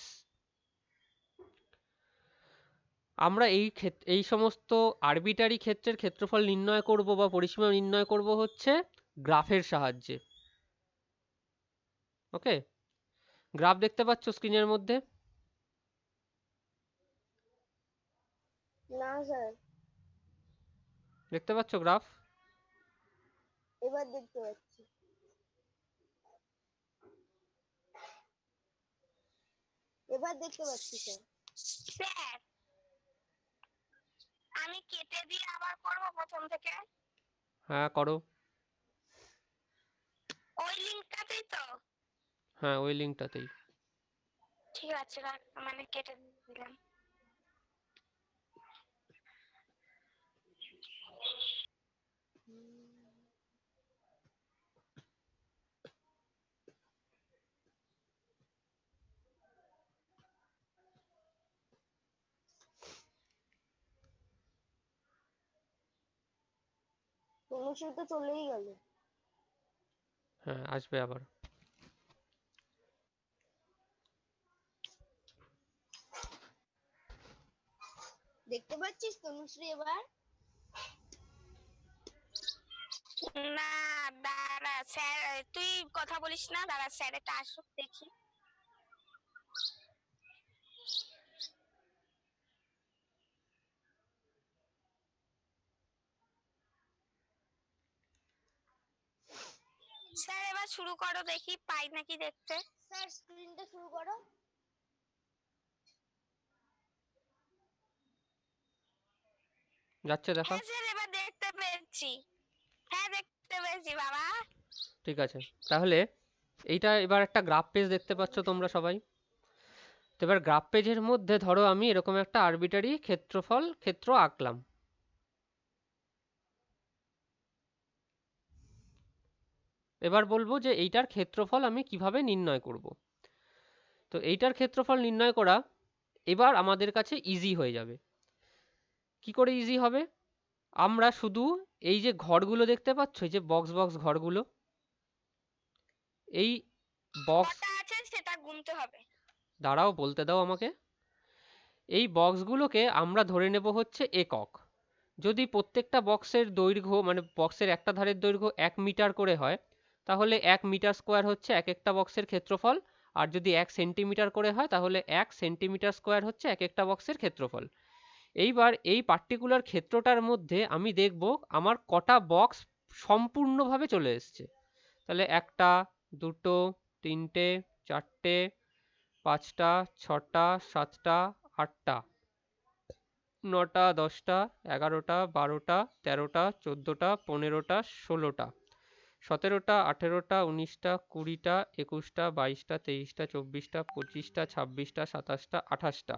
আমরা এই সমস্ত আরবিটারি ক্ষেত্রের ক্ষেত্রফল নির্ণয় করব বা পরিসীমা নির্ণয় করব হচ্ছে গ্রাফের সাহায্যে। ওকে, গ্রাফ দেখতে পাচ্ছ স্ক্রিনের মধ্যে? না স্যার, দেখতে পাচ্ছ গ্রাফ? এবার দেখতে পাচ্ছি। এবার দেখতে পাচ্ছি স্যার। স্যার, আমি কেটে দিয়ে আবার করব প্রথম থেকে? হ্যাঁ, করো। ওই লিংকটাতেই তো? হ্যাঁ, ওই লিঙ্কটাতেই। ঠিক আছে, মানে কেটে দিলাম। তনুশ্রী তো চলেই গেল। হ্যাঁ, আসবে আবার। দেখতে পাচ্ছিস তনুশ্রী এবার? না, দাঁড়া স্যার, তুই কথা বলিস না, দাঁড়া স্যার এটা আসুক দেখি। স্যার এবার শুরু করো, দেখি পাই নাকি দেখতে। স্যার স্ক্রিনটা শুরু করো। যাচ্ছে দেখা? হ্যাঁ স্যার এবার দেখতে পেয়েছি, হ্যাঁ দেখতে পেয়েছি বাবা। ঠিক আছে, তাহলে এইটা এবার একটা গ্রাফ পেজ দেখতে পাচ্ছ তোমরা সবাই। তো এবার গ্রাফ পেজের মধ্যে ধরো আমি এরকম একটা আরবিটারি ক্ষেত্র আঁকলাম। এবার বলবো যে এইটার ক্ষেত্রফল আমি কিভাবে নির্ণয় করব। তো এইটার ক্ষেত্রফল নির্ণয় করা এবার আমাদের কাছে ইজি হয়ে যাবে। কি করে ইজি হবে? আমরা শুধু এই যে ঘরগুলো দেখতে পাচ্ছ, এই যে বক্স বক্স ঘরগুলো, এই বক্স, কটা আছে সেটা গুনতে হবে। দাঁড়াও বলতে দাও আমাকে। এই বক্সগুলোকে আমরা ধরে নেব হচ্ছে একক। যদি প্রত্যেকটা বক্সের দৈর্ঘ্য মানে বক্সের একটা ধারের দৈর্ঘ্য 1 মিটার করে হয়, তাহলে 1 মিটার স্কোয়ার হচ্ছে এক একটা বক্সের ক্ষেত্রফল। আর যদি 1 সেন্টিমিটার করে হয় তাহলে 1 সেন্টিমিটার স্কোয়ার হচ্ছে এক একটা বক্সের ক্ষেত্রফল। এইবার এই পার্টিকুলার ক্ষেত্রটার মধ্যে আমি দেখব আমার কটা বক্স সম্পূর্ণভাবে চলে এসছে। তাহলে 1টা 2টো 3টে 4টে 5টা 6টা 7টা 8টা 9টা 10টা 11টা 12টা 13টা 14টা 15টা 16টা 17টা 18টা 19টা 20টা 21টা 22টা 23টা 24টা 25টা 26টা 27টা 28টা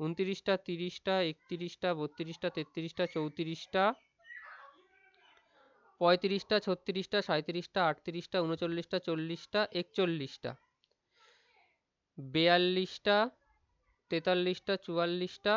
29টা 30টা 31টা 32টা 33টা 34টা 35টা 36টা 37টা 38টা 39টা 40টা 41টা 42টা 43টা 44টা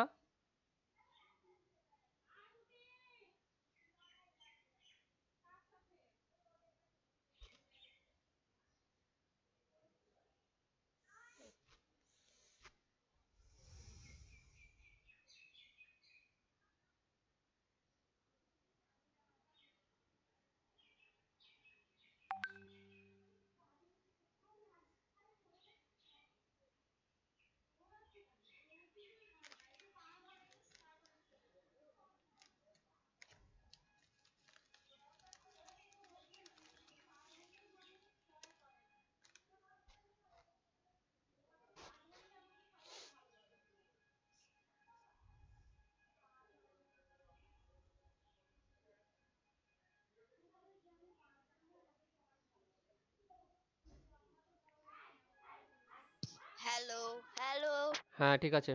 হ্যালো হ্যালো। হ্যাঁ ঠিক আছে।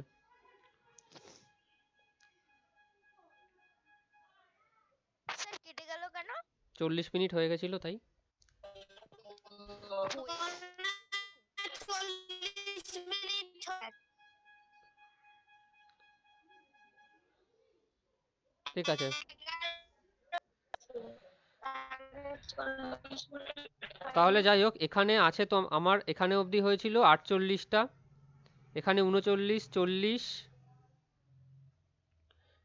স্যার কেটে গেল কেন? 40 মিনিট হয়ে গেছিল তাই। হয়ে- 40 মিনিট ঠিক আছে, তাহলে যাই হোক, এখানে আছে তো আমার এখানে অবধি হয়েছিল 48টা, এখানে 39 40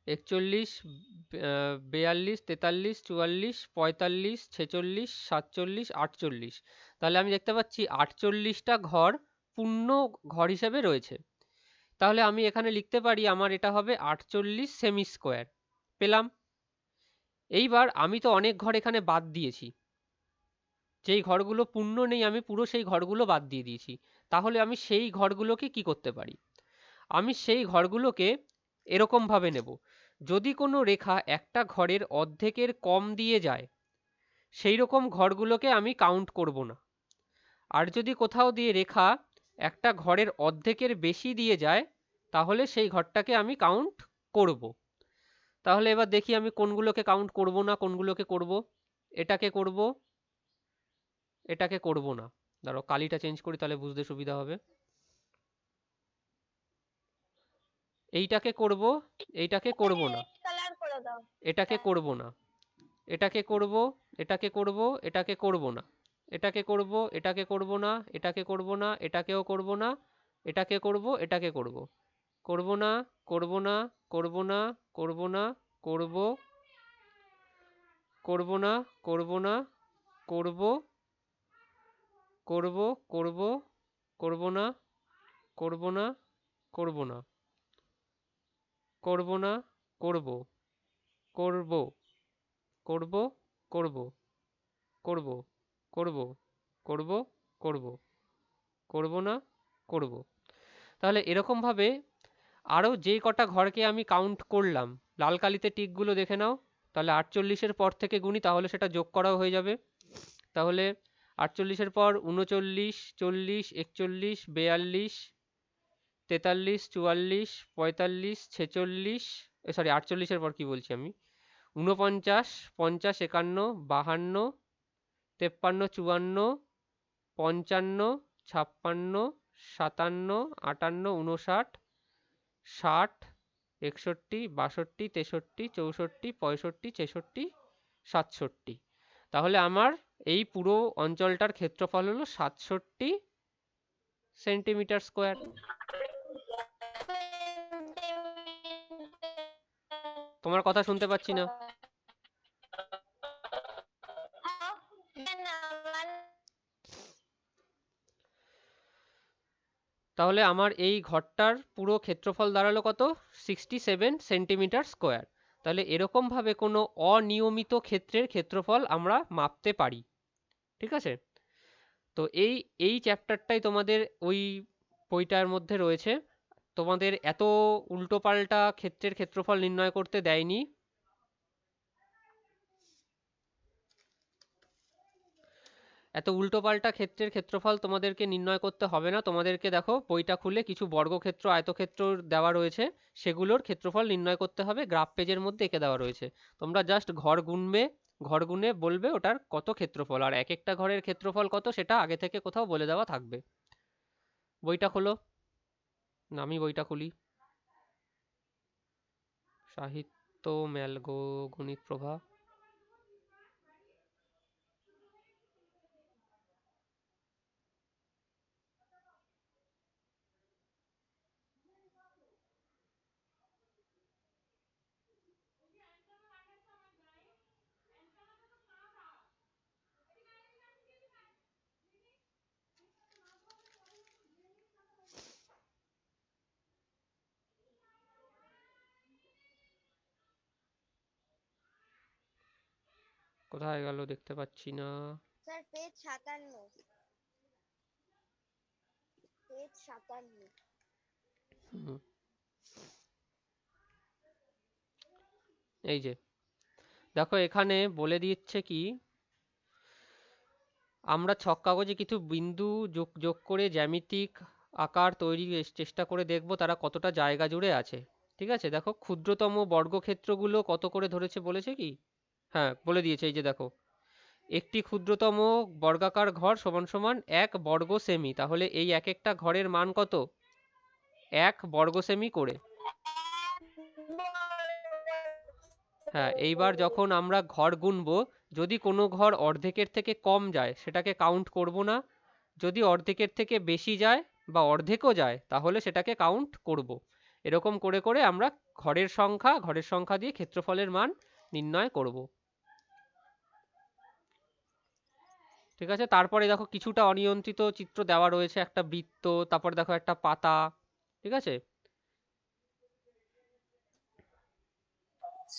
41 42 43 44 45 46 47 48। তাহলে আমি দেখতে পাচ্ছি 48টা ঘর পূর্ণ ঘর হিসেবে রয়েছে। তাহলে আমি এখানে লিখতে পারি আমার এটা হবে 48 সেমি স্কোয়ার। পেলাম। এইবার আমি তো অনেক ঘর এখানে বাদ দিয়েছি, যেই ঘরগুলো পূর্ণ নেই আমি পুরো সেই ঘরগুলো বাদ দিয়ে দিয়েছি। তাহলে আমি সেই ঘরগুলোকে কি করতে পারি? আমি সেই ঘরগুলোকে এরকম ভাবে নেব, যদি কোনো রেখা একটা ঘরের অর্ধেকের কম দিয়ে যায় সেই রকম ঘরগুলোকে আমি কাউন্ট করব না। আর যদি কোথাও দিয়ে রেখা একটা ঘরের অর্ধেকের বেশি দিয়ে যায় তাহলে সেই ঘরটাকে আমি কাউন্ট করব। তাহলে এবার দেখি আমি কোনগুলোকে কাউন্ট করব না কোনগুলোকে করব। এটাকে করব, এটাকে করব না। দাঁড়াও কালিটা চেঞ্জ করি তাহলে বুঝতে সুবিধা হবে। এইটাকে করব, এইটাকে করব না, রেড কালার করে দাও। এটাকে করব না, এটাকে করব, এটাকে করব, এটাকে করব না, এটাকে করব, এটাকে করব না, এটাকে করব না, এটাকেও করব না, এটাকে করব, এটাকে করব, করব না, করব না, করব না, করব না, করব, করব না, করব না, করব, করব, করব, করব না, করব না, করব না, করব না, করব, করব, করব, করব, করব, করব করব করব করব না করব। তাহলে এরকমভাবে আরও যে কটা ঘরকে আমি কাউন্ট করলাম, লাল কালিতে টিকগুলো দেখে নাও। তাহলে 48-এর পর থেকে গুনি, তাহলে সেটা যোগ করাও হয়ে যাবে। তাহলে 48-এর পর 39, 40, 41, 42, 43, 44, 45, 46, সরি 48-এর পর কি বলছি আমি, 49, 50, 51, 52, 53, 54, 55, 56, 57, 58, 59, 60, 61, 62, 63, 64, 65, 66, 67। তাহলে আমার এই পুরো অঞ্চলটার ক্ষেত্রফল হলো 67 সেন্টিমিটার স্কোয়ার। তোমার কথা শুনতে পাচ্ছি না। তাহলে আমার এই ঘরটার পুরো ক্ষেত্রফল দাঁড়ালো কত? 67 সেন্টিমিটার স্কোয়ার। তাহলে এরকমভাবে কোনো অনিয়মিত ক্ষেত্রের ক্ষেত্রফল আমরা মাপতে পারি। ঠিক আছে? তো এই এই চ্যাপ্টারটাই তোমাদের ওই বইটার মধ্যে রয়েছে। তোমাদের এত উল্টোপাল্টা ক্ষেত্রের ক্ষেত্রফল নির্ণয় করতে দেয়নি। এত উল্টোপাল্টা ক্ষেত্রের ক্ষেত্রফল তোমাদেরকে নির্ণয় করতে হবে না। তোমাদেরকে দেখো বইটা খুলে কিছু বর্গক্ষেত্র, আয়তক্ষেত্র দেওয়া রয়েছে, সেগুলোর ক্ষেত্রফল নির্ণয় করতে হবে, গ্রাফ পেজের মধ্যে এঁকে দেওয়া রয়েছে। তোমরা জাস্ট ঘর গুনবে, ঘর গুনে বলবে ওটার কত ক্ষেত্রফল, আর এক একটা ঘরের ক্ষেত্রফল কত সেটা আগে থেকে কোথাও বলে দেওয়া থাকবে। বইটা খোলো। না, আমি বইটা খুলি। সাহিত্য ম্যালগো গণিত প্রভা। কোথায় গেল দেখতে পাচ্ছি না। Sir page 57, page 57। হুম, এই যে দেখো এখানে বলে দিচ্ছে কি, আমরা ছক কাগজে কিছু বিন্দু যোগ যোগ করে জ্যামিতিক আকার তৈরির চেষ্টা করে দেখব তারা কতটা জায়গা জুড়ে আছে। ঠিক আছে, দেখো ক্ষুদ্রতম বর্গক্ষেত্রগুলো কত করে ধরেছে বলেছে কি, হ্যাঁ বলে দিয়েছে। এই যে দেখো, একটি ক্ষুদ্রতম বর্গাকার ঘর সমান সমান 1 বর্গ সেমি। তাহলে এই এক একটা ঘরের মান কত? 1 বর্গ সেমি করে। হ্যাঁ, এইবার যখন আমরা ঘর গুনবো, যদি কোনো ঘর অর্ধেকের থেকে কম যায় সেটাকে কাউন্ট করব না, যদি অর্ধেকের থেকে বেশি যায় বা অর্ধেকও যায় তাহলে সেটাকে কাউন্ট করব। এরকম করে করে আমরা ঘরের সংখ্যা দিয়ে ক্ষেত্রফলের মান নির্ণয় করব। ঠিক আছে, তারপরে দেখো কিছুটা অনিয়ন্ত্রিত চিত্র দেওয়া রয়েছে, একটা বৃত্ত, তারপরে দেখো একটা পাতা। ঠিক আছে,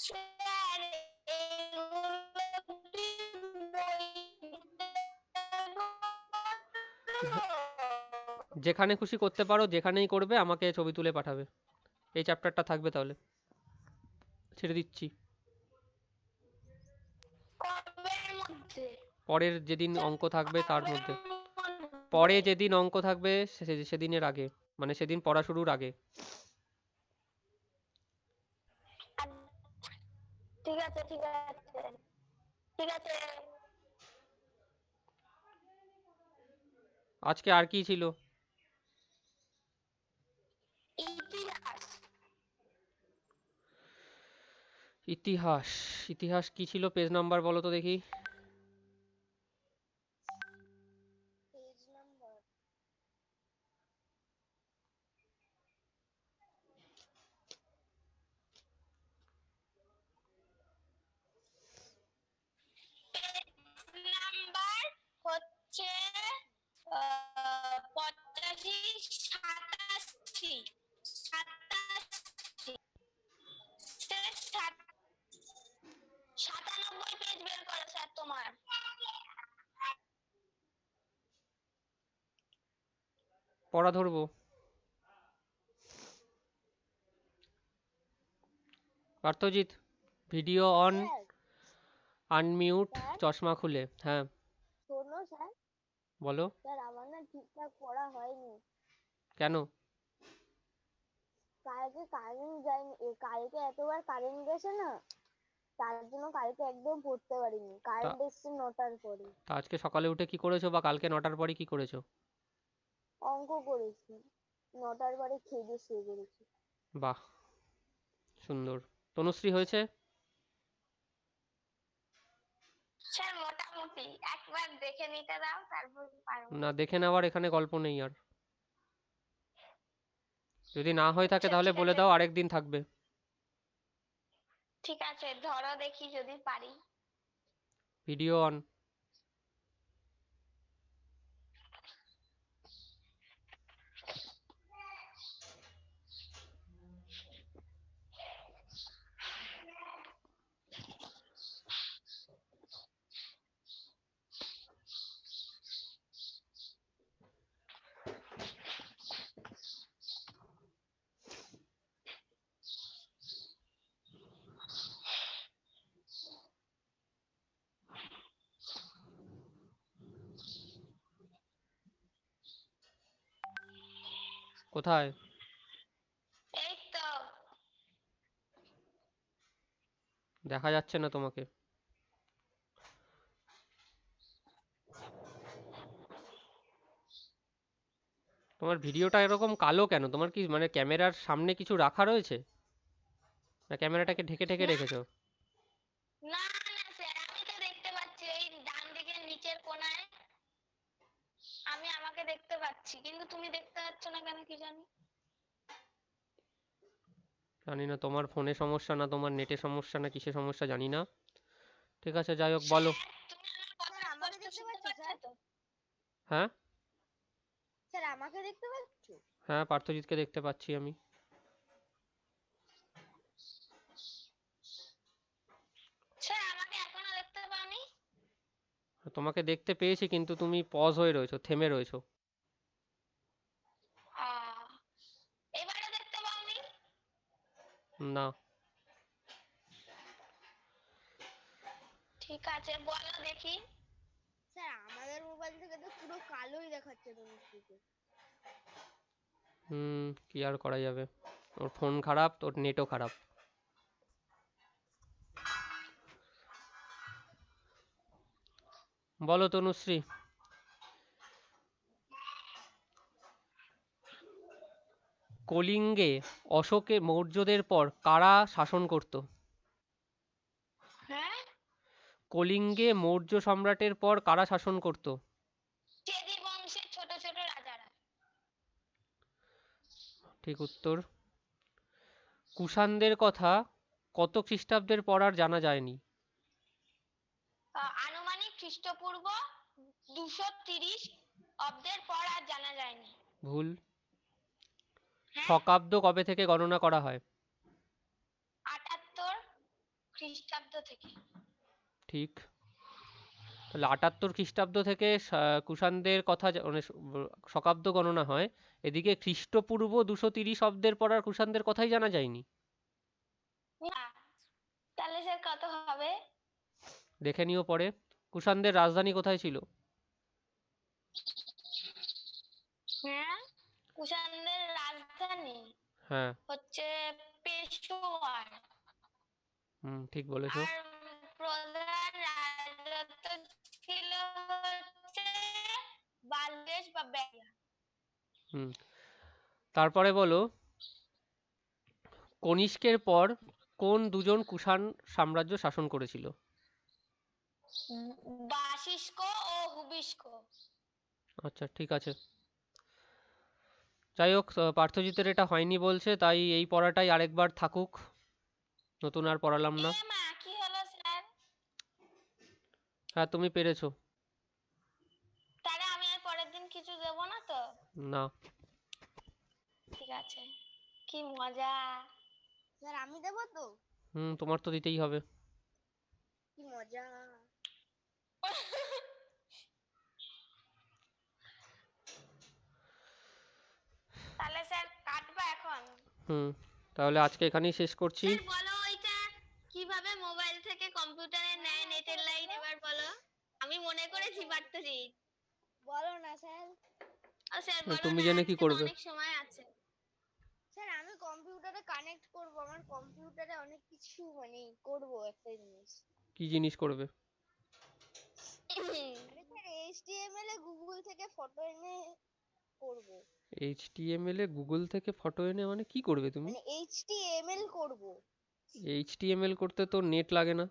স্যার এগুলো কি যেখানে খুশি করতে পারো, যেখানেই করবে আমাকে ছবি তুলে পাঠাবে। এই চ্যাপ্টারটা থাকবে তাহলে, ছেড়ে দিচ্ছি। কবের মধ্যে? পরের যেদিন অঙ্ক থাকবে তার কবের মধ্যে, পরে মধ্যে? যেদিন অঙ্ক থাকবে সেদিনের আগে, মানে সেদিন পড়া শুরুর আগে। ঠিক আছে ঠিক আছে ঠিক আছে। আজকে আর কি ছিল? ইতিহাস। ইতিহাস। ইতিহাস কি ছিল, পেজ নাম্বার বলো তো দেখি। পেজ নাম্বার নাম্বার হচ্ছে 85, 87, 87, 97 পেজ বের করো স্যার তোমার। পড়া ধরবো। Parthajit, video on, sir unmute, sir চশমা খুলে। হ্যাঁ শোনো স্যার বলো। স্যার আমার না ঠিকঠাক পড়া হয়নি। কেন? কালকে কারেন্ট যায়নি কালকে এতবার কারেন্ট গেছে না, তার জন্য কালকে একদম পড়তে পারিনি। তা কারেন্ট এসছে 9টার পরে। তা আজকে সকালে উঠে কি করেছো, বা কালকে 9টার পরে কি করেছো? অঙ্ক করেছি, 9টার পরে খেয়ে দিয়ে শুয়ে পড়েছি। বাহ, সুন্দর। তনুশ্রী হয়েছে? স্যার মোটামুটি একবার দেখে নিতে দাও, তারপর পারবো। না, দেখে নেওয়ার এখানে গল্প নেই আর। যদি না হয়ে থাকে আচ্ছা তাহলে ঠিক বলে আছে, দাও, আরেকদিন থাকবে। ঠিক আছে, ধরো দেখি যদি পারি। Video on. কোথায়? এই তো। দেখা যাচ্ছে না তোমাকে। তোমার ভিডিওটা এরকম কালো কেন? তোমার কি মানে ক্যামেরার সামনে কিছু রাখা রয়েছে, না ক্যামেরাটাকে ঢেকে ঢেকে না রেখেছো? না না স্যার, আমি তো দেখতে পাচ্ছি এই ডান দিকের নিচের কোণায়। আমি আমাকে দেখতে পাচ্ছি, কিন্তু তুমি দেখতে পাচ্ছ না কেন কি জানি। জানি না, তোমার ফোনে সমস্যা না তোমার নেটে সমস্যা না কিসে সমস্যা জানি না। ঠিক আছে, যাই হোক, বলো। স্যার তুমি আমার কথা স্যার আমাকে স্পষ্ট দেখতে শুনতে পাচ্ছ পাচ্ছ স্যার? তো? হ্যাঁ স্যার আমাকে দেখতে পাচ্ছ? হ্যাঁ, পার্থজিৎকে দেখতে পাচ্ছি আমি। স্যার আমাকে এখনো দেখতে পাওনি? তোমাকে দেখতে পেয়েছি, কিন্তু তুমি পজ হয়ে রয়েছো, থেমে রয়েছো। আহ, এবারে দেখতে পাওনি? না। ঠিক আছে, বলো দেখি। স্যার আমাদের মোবাইল থেকে তো পুরো কালোই দেখাচ্ছে তনুশ্রীকে। কি আর করা যাবে, ওর ফোন খারাপ, ওর নেটও খারাপ। বলো তনুশ্রী। কলিঙ্গে অশোকে মৌর্যদের পর কারা শাসন করত? হ্যাঁ, কলিঙ্গে মৌর্য সম্রাটের পর কারা শাসন করত? চেদি বংশের ছোট ছোট রাজারা। ঠিক উত্তর। কুষাণদের কথা কত খ্রিস্টাব্দের পর আর জানা যায়নি? আনুমানিক খ্রিস্টপূর্ব 230 অব্দের পর আর জানা যায়নি। ভুল। হ্যাঁ, শকাব্দ কবে থেকে গণনা করা হয়? 78 খ্রিস্টাব্দ থেকে। ঠিক। তাহলে 78 খ্রিস্টাব্দ থেকে কুষাণদের কথা মানে শকাব্দ গণনা হয়, এদিকে খ্রিস্টপূর্ব 230 অব্দের পর আর কুষাণদের কথাই জানা যায়নি। না, তাহলে স্যার কত হবে? দেখে নিও পরে। কুষাণদের রাজধানী কোথায় ছিল? হ্যাঁ, কুষাণদের রাজধানী হ্যাঁ। হচ্ছে পেশোয়ার। ঠিক বলেছো। আর প্রধান রাজত্ব ছিল হচ্ছে বালদেশ বা বেরিয়া। হুম তারপরে বলো, কনিষ্কের পর কোন দুজন কুষাণ সাম্রাজ্য শাসন করেছিল? বাশিষ্ক ও হুবিষ্ক। আচ্ছা, ঠিক আছে। যাই হোক, পার্থজিতের এটা হয়নি বলছে, তাই এই পড়াটাই আরেকবার থাকুক, নতুন আর পড়ালাম না। এ মা, কি হলো স্যার? হ্যাঁ, তুমি পেরেছো। তাহলে আমি আর পরের দিন কিছু দেবো না তো? না। ঠিক আছে, কি মজা। স্যার আমি দেবো তো? তোমার তো দিতেই হবে। কি মজা। হুম, তাহলে আজকে এখানেই শেষ করছি। স্যার বলো ওইটা কিভাবে মোবাইল থেকে কম্পিউটারে নেয় নেটের লাইন এবার বলো। আমি মনে করেছি পারতেছি। বলো না স্যার। স্যার বলো তুমি না, জেনে কি আজকে তো করবে? অনেক সময় আছে। স্যার আমি কম্পিউটারে কানেক্ট করব, আমার কম্পিউটারে অনেক কিছু মানে করব একটা জিনিস। কি জিনিস করবে? আরে স্যার HTML এ গুগল থেকে ফটো এনে করব, HTML এ গুগল থেকে ফটো এনে মানে কি করবে তুমি? মানে HTML করব। HTML করতে তো নেট লাগে না।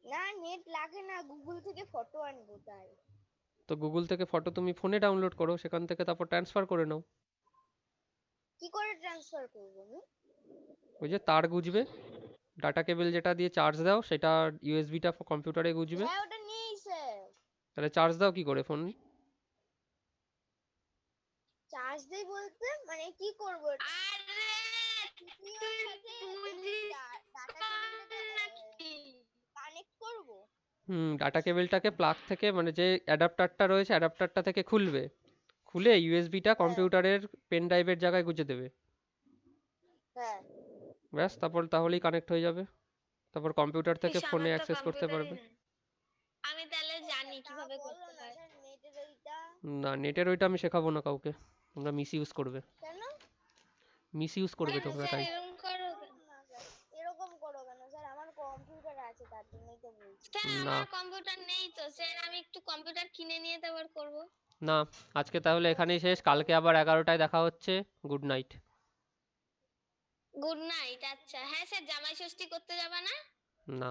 না নেট লাগে না, গুগল থেকে ফটো আনবো তাই। তো গুগল থেকে ফটো তুমি ফোনে ডাউনলোড করো, সেখান থেকে তারপর ট্রান্সফার করে নাও। কি করে ট্রান্সফার করব আমি? ওই যে তার গুজবে, ডাটা কেবল যেটা দিয়ে চার্জ দাও সেটা ইউএসবিটা কম্পিউটারে গুজবে। হ্যাঁ ওটা নেই স্যার। তাহলে চার্জ দাও কি করে ফোন? চার্জ দেই বলতে মানে কি করব? আরে সিপিইউর সাথে ডাটা কেবলটাকে নাকি কানেক্ট করব। ডাটা কেবলটাকে প্লাগ থেকে মানে যে অ্যাডাপ্টারটা রয়েছে অ্যাডাপ্টারটা থেকে খুলবে, খুলে ইউএসবিটা হ্যাঁ কম্পিউটারের পেন ড্রাইভের জায়গায় গুজে দেবে। হ্যাঁ। ব্যাস, তারপর তাহলেই কানেক্ট হয়ে যাবে, তারপর কম্পিউটার থেকে ইস, ফোনে আমার তো অ্যাক্সেস করতে কম্পিউটারই পারবে। নেই। আমি তাহলে জানি তা কিভাবে বললো করতে না হয়। স্যার নেটের ওইটা। না, নেটের ওইটা আমি শেখাবো না কাউকে, তোমরা মিস ইউজ করবে, কেন? মিস ইউজ করবে কেন তোমরা স্যার তাই। এরকম করো কেন? না স্যার এরকম করো কেন স্যার, আমার কম্পিউটার আছে তার জন্যই তো বলছি। স্যার না, আমার কম্পিউটার নেই তো স্যার, আমি একটু কম্পিউটার কিনে নিয়ে তারপর করব। না, আজকে তাহলে এখানেই শেষ, কালকে আবার 11টায় দেখা হচ্ছে। Good night. Good night. আচ্ছা হ্যাঁ স্যার, জামাই ষষ্ঠী করতে যাবা না? না।